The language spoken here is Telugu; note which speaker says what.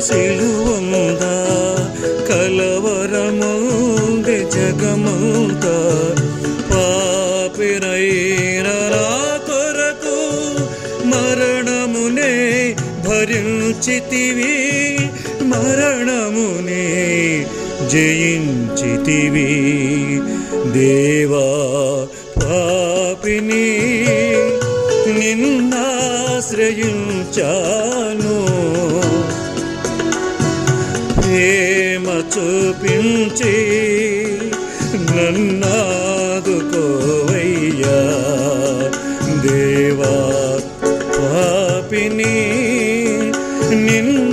Speaker 1: సిలువంద కలవరముంది జగమంత పాపినైన నా కొరకు మరణమునే భరించితివి మరణమునే జయించితివి దేవా పాపిని నిన్నాశ్రయించాను ప్రేమ చూపించి నన్నాదుకోవయ్యా దేవా పాపిని నిన్ను